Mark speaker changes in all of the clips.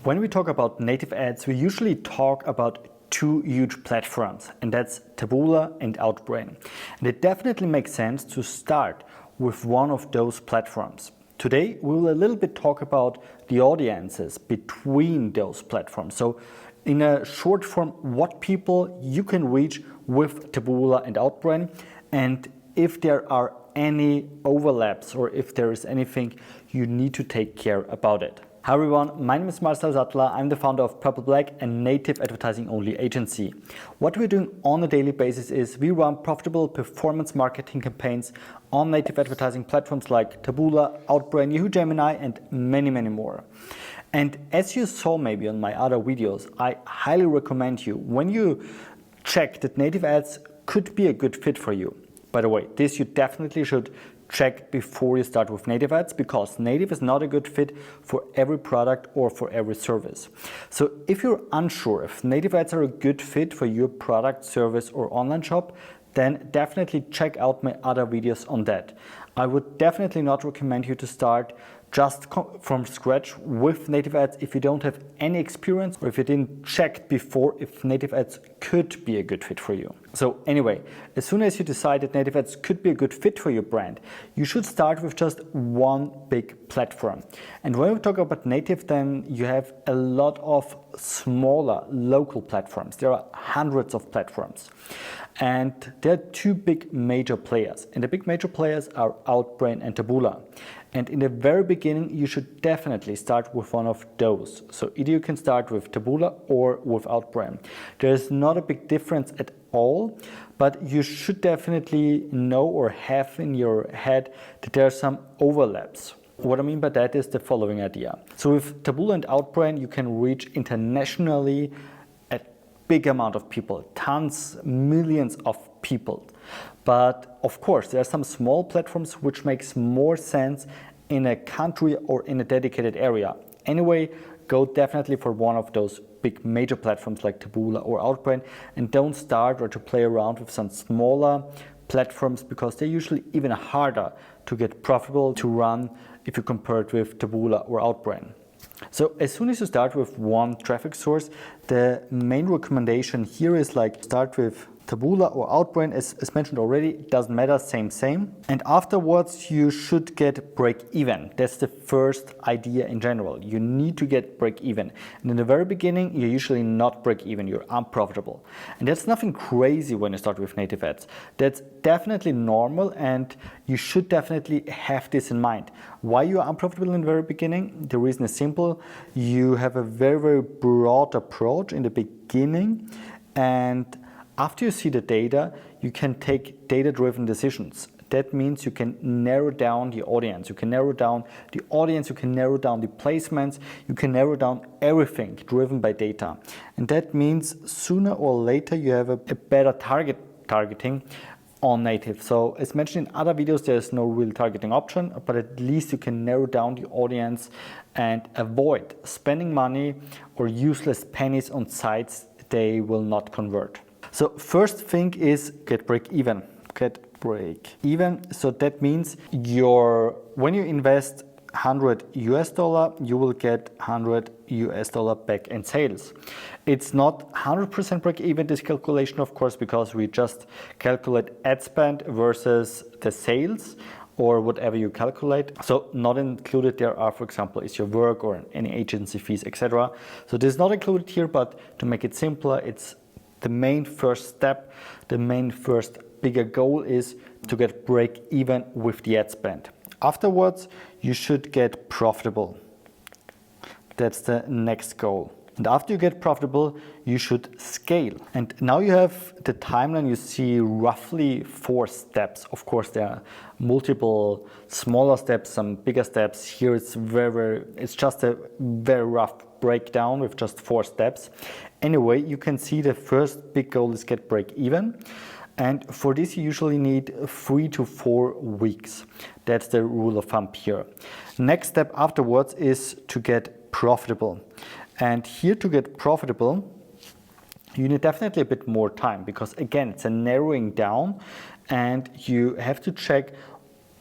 Speaker 1: When we talk about native ads, we usually talk about two huge platforms, and that's Taboola and Outbrain. And it definitely makes sense to start with one of those platforms. Today, we will a little bit talk about the audiences between those platforms. So in a short form, what people you can reach with Taboola and Outbrain, and if there are any overlaps or if there is anything you need to take care about it. Hi everyone, my name is Marcel Sattler. I'm the founder of PurpleBlack, a native advertising only agency. What we're doing on a daily basis is we run profitable performance marketing campaigns on native advertising platforms like Taboola, Outbrain, Yahoo Gemini, and many more. And as you saw maybe on my other videos, I highly recommend you, when you check that native ads could be a good fit for you. By the way, this you definitely should check before you start with native ads, because native is not a good fit for every product or for every service. So if you're unsure if native ads are a good fit for your product, service, or online shop, then definitely check out my other videos on that. I would definitely not recommend you to start just from scratch with native ads if you don't have any experience or if you didn't check before if native ads could be a good fit for you. So anyway, as soon as you decide that native ads could be a good fit for your brand, you should start with just one big platform. And when we talk about native, then you have a lot of smaller local platforms. There are hundreds of platforms. And there are two big major players. And the big major players are Outbrain and Taboola. And in the very beginning, you should definitely start with one of those. So either you can start with Taboola or with Outbrain. There is not a big difference at all, but you should definitely know or have in your head that there are some overlaps. What I mean by that is the following idea. So with Taboola and Outbrain, you can reach internationally a big amount of people, tons, millions of people. But of course, there are some small platforms which makes more sense in a country or in a dedicated area. Anyway, go definitely for one of those big major platforms like Taboola or Outbrain, and don't start or to play around with some smaller platforms, because they're usually even harder to get profitable to run if you compare it with Taboola or Outbrain. So as soon as you start with one traffic source, the main recommendation here is like start with Taboola or Outbrain, as mentioned already, doesn't matter, same. And afterwards you should get break even. That's the first idea in general. You need to get break even. And in the very beginning, you're usually not break even, you're unprofitable. And that's nothing crazy when you start with native ads. That's definitely normal, and you should definitely have this in mind. Why you are unprofitable in the very beginning? The reason is simple. You have a very broad approach in the beginning, and after you see the data, you can take data-driven decisions. That means you can narrow down the audience. You can narrow down the audience, you can narrow down the placements, you can narrow down everything driven by data. And that means sooner or later you have a better targeting on native. So as mentioned in other videos, there's no real targeting option, but at least you can narrow down the audience and avoid spending money or useless pennies on sites they will not convert. So first thing is get break even. So that means when you invest $100, you will get $100 back in sales. It's not 100% break even, this calculation, of course, because we just calculate ad spend versus the sales or whatever you calculate. So not included there are, for example, is your work or any agency fees, etc. So this is not included here, but to make it simpler, it's the main first step, the main first bigger goal is to get break even with the ad spend. Afterwards, you should get profitable. That's the next goal. And after you get profitable, you should scale. And now you have the timeline, you see roughly 4 steps. Of course, there are multiple smaller steps, some bigger steps. Here it's just a very rough breakdown with just 4 steps. Anyway, you can see the first big goal is get break even. And for this, you usually need 3 to 4 weeks. That's the rule of thumb here. Next step afterwards is to get profitable. And here to get profitable, you need definitely a bit more time, because again, it's a narrowing down and you have to check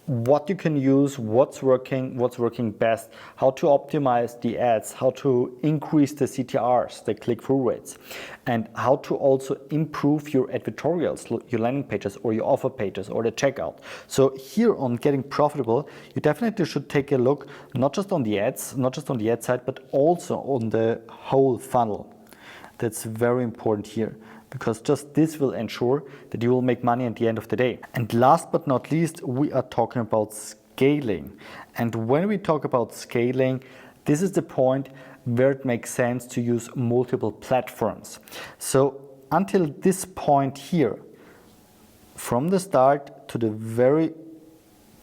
Speaker 1: what you can use, what's working best, how to optimize the ads, how to increase the CTRs, the click-through rates, and how to also improve your advertorials, your landing pages or your offer pages or the checkout. So here on getting profitable, you definitely should take a look not just on the ads, not just on the ad side, but also on the whole funnel. That's very important here, because just this will ensure that you will make money at the end of the day. And last but not least, we are talking about scaling. And when we talk about scaling, this is the point where it makes sense to use multiple platforms. So until this point here, from the start to the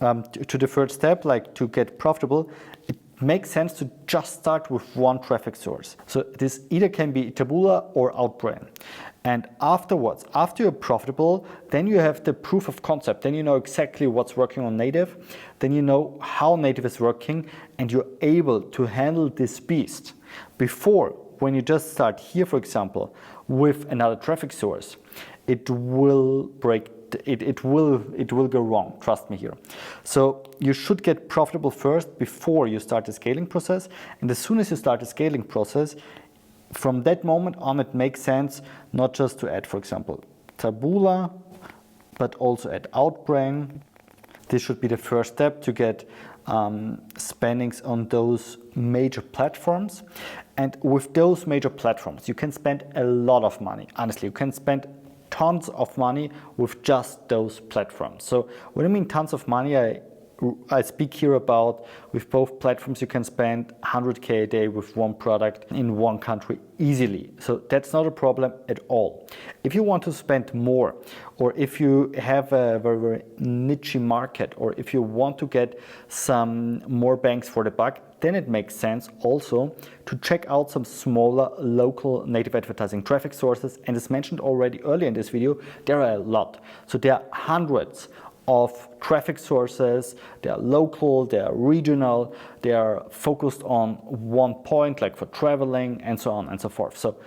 Speaker 1: to the third step, like to get profitable, it makes sense to just start with one traffic source. So this either can be Taboola or Outbrain. And afterwards, after you're profitable, then you have the proof of concept. Then you know exactly what's working on native. Then you know how native is working, and you're able to handle this beast. Before, when you just start here, for example, with another traffic source, it will break. It will go wrong, trust me here. So you should get profitable first before you start the scaling process. And as soon as you start the scaling process, from that moment on, it makes sense not just to add, for example, Taboola, but also add Outbrain. This should be the first step to get spendings on those major platforms. And with those major platforms, you can spend a lot of money. Honestly, you can spend tons of money with just those platforms. So when I mean tons of money, I speak here about with both platforms you can spend 100K a day with one product in one country easily. So that's not a problem at all. If you want to spend more, or if you have a very, very niche market, or if you want to get some more bangs for the buck, then it makes sense also to check out some smaller local native advertising traffic sources. And as mentioned already earlier in this video, there are a lot. So there are hundreds of traffic sources. They are local, they are regional, they are focused on one point, like for traveling and so on and so forth. So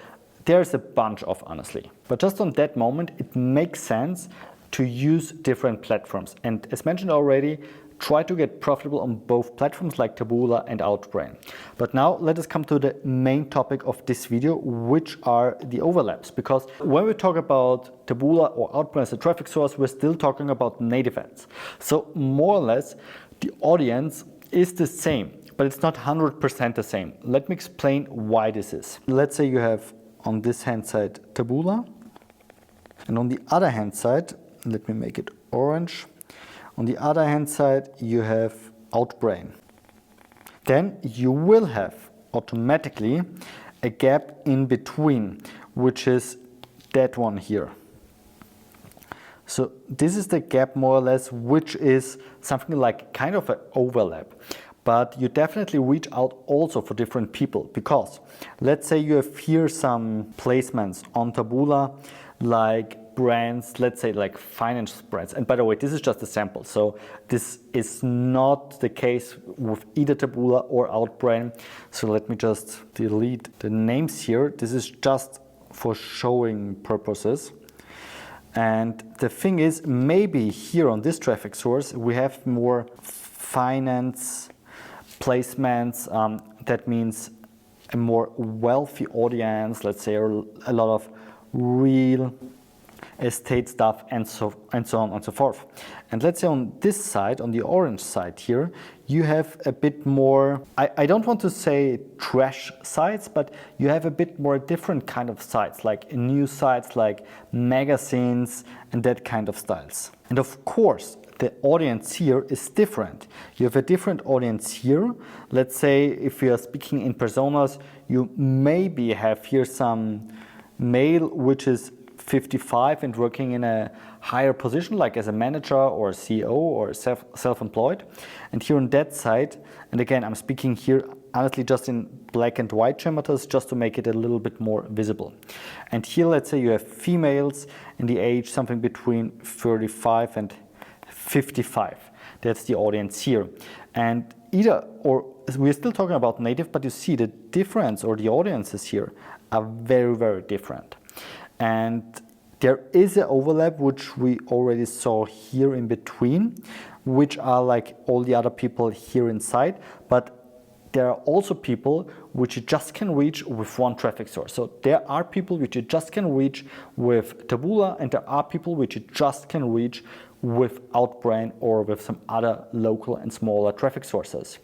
Speaker 1: there's a bunch of, honestly. But just on that moment, it makes sense to use different platforms. And as mentioned already, try to get profitable on both platforms like Taboola and Outbrain. But now let us come to the main topic of this video, which are the overlaps. Because when we talk about Taboola or Outbrain as a traffic source, we're still talking about native ads. So more or less, the audience is the same, but it's not 100% the same. Let me explain why this is. Let's say you have on this hand side Taboola, and on the other hand side, let me make it orange. On the other hand side, you have Outbrain. Then you will have automatically a gap in between, which is that one here. So this is the gap more or less, which is something like kind of an overlap. But you definitely reach out also for different people, because let's say you have here some placements on Taboola, like brands, let's say like finance brands. And by the way, this is just a sample. So this is not the case with either Taboola or Outbrain. So let me just delete the names here. This is just for showing purposes. And the thing is, maybe here on this traffic source, we have more finance placements. That means a more wealthy audience, let's say a lot of real estate stuff and so on and so forth. And let's say on this side, on the orange side here, you have a bit more, I don't want to say trash sites, but you have a bit more different kind of sites, like news sites, like magazines and that kind of styles. And of course, the audience here is different. You have a different audience here. Let's say if you are speaking in personas, you maybe have here some male which is 55 and working in a higher position, like as a manager or a CEO or self-employed. And here on that side, and again, I'm speaking here honestly just in black and white schematas, just to make it a little bit more visible. And here, let's say you have females in the age something between 35 and 55. That's the audience here. And either, or we're still talking about native, but you see the difference, or the audiences here are very, very different. And there is an overlap, which we already saw here in between, which are like all the other people here inside, but there are also people which you just can reach with one traffic source. So there are people which you just can reach with Taboola, and there are people which you just can reach with Outbrain or with some other local and smaller traffic sources.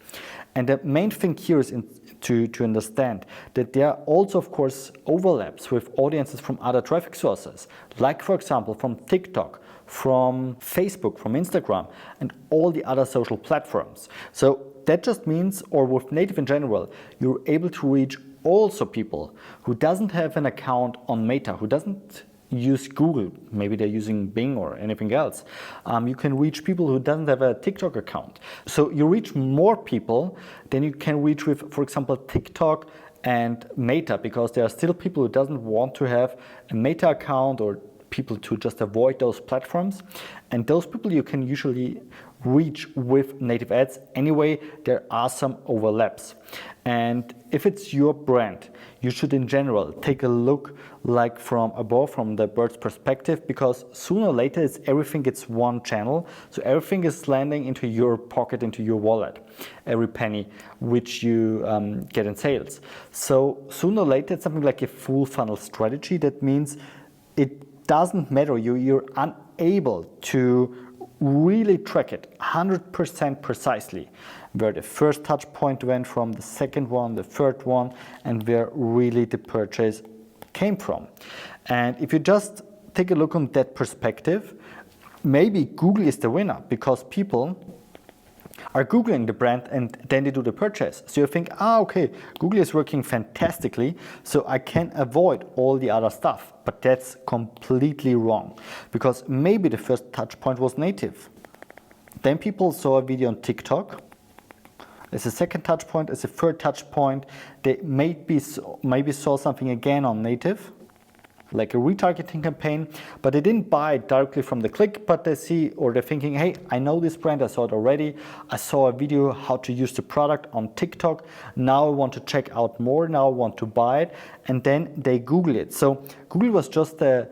Speaker 1: And the main thing here is to understand that there are also, of course, overlaps with audiences from other traffic sources, like for example from TikTok, from Facebook, from Instagram, and all the other social platforms. So that just means, or with native in general, you're able to reach also people who doesn't have an account on Meta, who doesn't use Google, maybe they're using Bing or anything else. You can reach people who doesn't have a TikTok account. So you reach more people than you can reach with, for example, TikTok and Meta, because there are still people who doesn't want to have a Meta account, or people to just avoid those platforms. And those people you can usually reach with native ads. Anyway, there are some overlaps. And if it's your brand, you should in general take a look like from above, from the bird's perspective, because sooner or later everything gets one channel. So everything is landing into your pocket, into your wallet, every penny which you get in sales. So sooner or later it's something like a full funnel strategy. That means it doesn't matter, you're unable to really track it 100% precisely, where the first touch point went from, the second one, the third one, and where really the purchase came from. And if you just take a look on that perspective, maybe Google is the winner, because people are Googling the brand and then they do the purchase. So you think, okay, Google is working fantastically, so I can avoid all the other stuff. But that's completely wrong, because maybe the first touch point was native. Then people saw a video on TikTok as a second touch point, as a third touch point. They maybe saw something again on native, like a retargeting campaign, but they didn't buy it directly from the click, but they see, or they're thinking, hey, I know this brand, I saw it already, I saw a video how to use the product on TikTok, now I want to check out more, now I want to buy it, and then they Google it. So Google was just the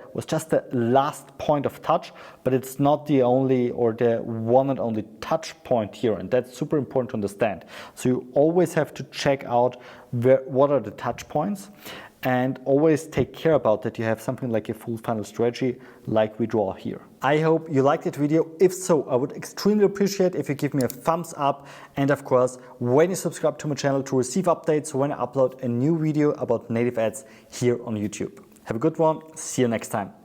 Speaker 1: last point of touch, but it's not the only or the one and only touch point here, and that's super important to understand. So you always have to check out what are the touch points, and always take care about that you have something like a full funnel strategy like we draw here. I hope you liked that video. If so, I would extremely appreciate if you give me a thumbs up, and of course, when you subscribe to my channel to receive updates when I upload a new video about native ads here on YouTube. Have a good one. See you next time.